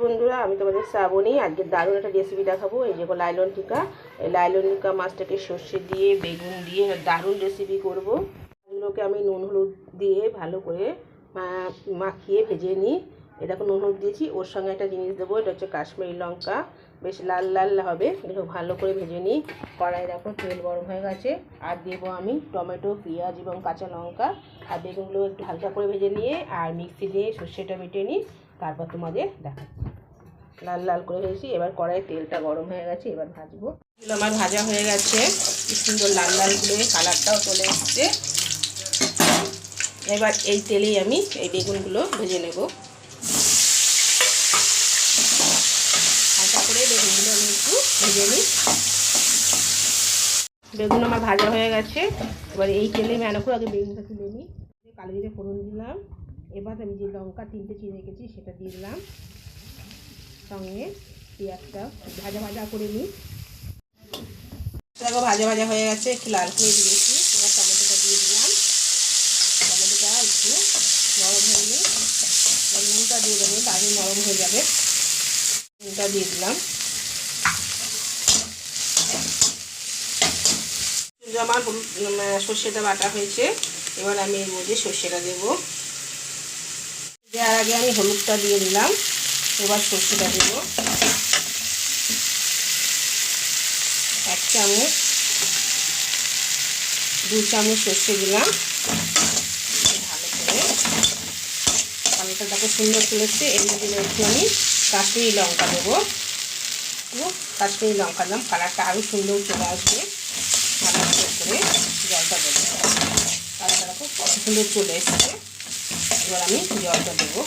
বন্ধুরা, আমি তোমাদের শ্রাবণী। আজকে দারুণ একটা রেসিপি দেখাবো। এই যে লাইলন টিকা, এই লাইলন টিকা মাছটাকে সর্ষে দিয়ে বেগুন দিয়ে দারুণ রেসিপি করব। এগুলোকে আমি নুন হলুদ দিয়ে ভালো করে মাখিয়ে ভেজে নিই। এরকম নুন হলুদ দিয়েছি। ওর সঙ্গে একটা জিনিস দেবো, এটা হচ্ছে কাশ্মীরি লঙ্কা, বেশ লাল লাল হবে। এগুলো ভালো করে ভেজে নিই। কড়াই দেখো তেল গরম হয়ে গেছে। আর দেবো আমি টমেটো, পেঁয়াজ এবং কাঁচা লঙ্কা। আর বেগুনগুলো একটু হালকা করে ভেজে নিয়ে আর মিক্সি দিয়ে সর্ষেটা বেটে নিই। তারপর তোমাদের দেখাচ্ছি। লাল লাল করে ভেজেছি। এবার কড়াইয়ে তেলটা গরম হয়ে গেছে, এবার ভাজবো। এগুলো আমার ভাজা হয়ে গেছে, কি সুন্দর লাল লাল করে কালারটাও চলে এসছে। এবার এই তেলেই আমি এই বেগুনগুলো ভেজে নেব। হালকা করে বেগুনগুলো আমি একটু ভেজে নিই। বেগুন আমার ভাজা হয়ে গেছে। এবার এই তেলে আমি করে আগে বেগুনটা তুলে নিই। কালো জিরে ফোড়ন দিলাম। এবার আমি যে লঙ্কা 3টে চিড়ে রেখেছি সেটা দিয়ে দিলাম। সঙ্গে পেঁয়াজটা ভাজা ভাজা করে নিই। দেখো ভাজা ভাজা হয়ে গেছে, একটু লাল করে দিয়েছি। এবার টমেটোটা দিয়ে দিলাম। টমেটোটা একটু নরম হয়ে নিই। নুনটা দিয়ে দেবো, তাহলে নরম হয়ে যাবে। নুনটা দিয়ে দিলাম। আমার সর্ষেটা বাটা হয়েছে। এবার আমি এর মধ্যে সর্ষেটা দেবো। দেওয়ার আগে আমি হলুদটা দিয়ে দিলাম। এবার সর্ষেটা দেবো। 1 চামচ, 2 চামচ সর্ষে দিলাম। ভালো করে কালারটা দেখো সুন্দর চলেছে। এর মধ্যে একটু আমি কাশ্মীরি লঙ্কা দেবো। কাশ্মীরি লঙ্কা দিলাম, কালারটা আরও সুন্দর চলে আসবে। ভালো করে জলটা দেবো। কালারটা দেখো কত সুন্দর চলে এসছে। এবার আমি জলটা দেবো।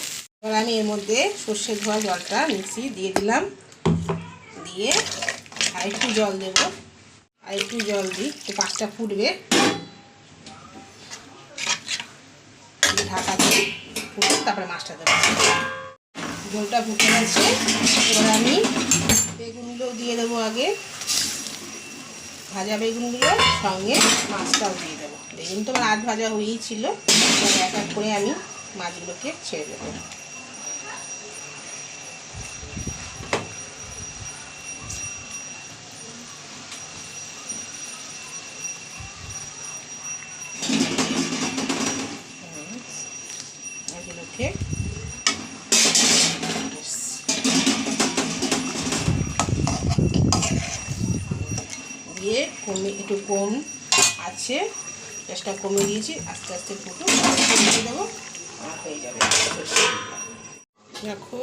এবার আমি এর মধ্যে সর্ষে ধোয়া জলটা মিক্সি দিয়ে দিলাম। দিয়ে আর একটু জল দেবো। আর একটু জল দিই, তো মাছটা ফুটবে। ঢাকা দিয়ে ফুটে তারপরে মাছটা দেবো। জলটা ফুটে গেছে। এবার আমি বেগুনগুলো দিয়ে দেবো। আগে ভাজা বেগুনগুলো সঙ্গে মাছটাও দিয়ে দেবো। বেগুন তো আমার আধ ভাজা হয়েই ছিল। এবার এক এক করে আমি মাছগুলোকে ছেড়ে দেবো। এগুলোকে দিয়ে একটু কম আছে, গ্যাসটা কমিয়ে দিয়েছি। আস্তে আস্তে ফুটুক, দিয়ে দেবো আর হয়ে যাবে। দেখো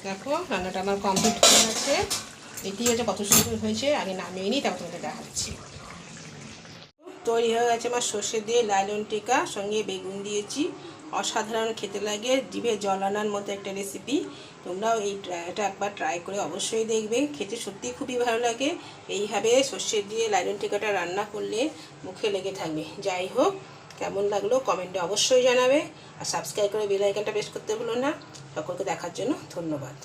দেখো রান্নাটা আমার কমপ্লিট হয়ে গেছে। এটি হচ্ছে কত সুন্দর হয়েছে। আগে নামিয়ে নিই, তারপর তোমাকে দেখাচ্ছি। তৈরি হয়ে গেছে আমার সর্ষে দিয়ে লাইলন টিকা, সঙ্গে বেগুন দিয়েছি। অসাধারণ খেতে লাগে, জিভে জল আনার মতো একটা রেসিপি। তোমরাও এটা একবার ট্রাই করে অবশ্যই দেখবে। খেতে সত্যিই খুবই ভালো লাগে। এইভাবে সর্ষে দিয়ে লাইলন টিকাটা রান্না করলে মুখে লেগে থাকবে। যাই হোক, কেমন লাগলো কমেন্টে অবশ্যই জানাবে। আর সাবস্ক্রাইব করে বেল আইকনটা প্রেস করতে ভুলো না। সকলকে দেখার জন্য ধন্যবাদ।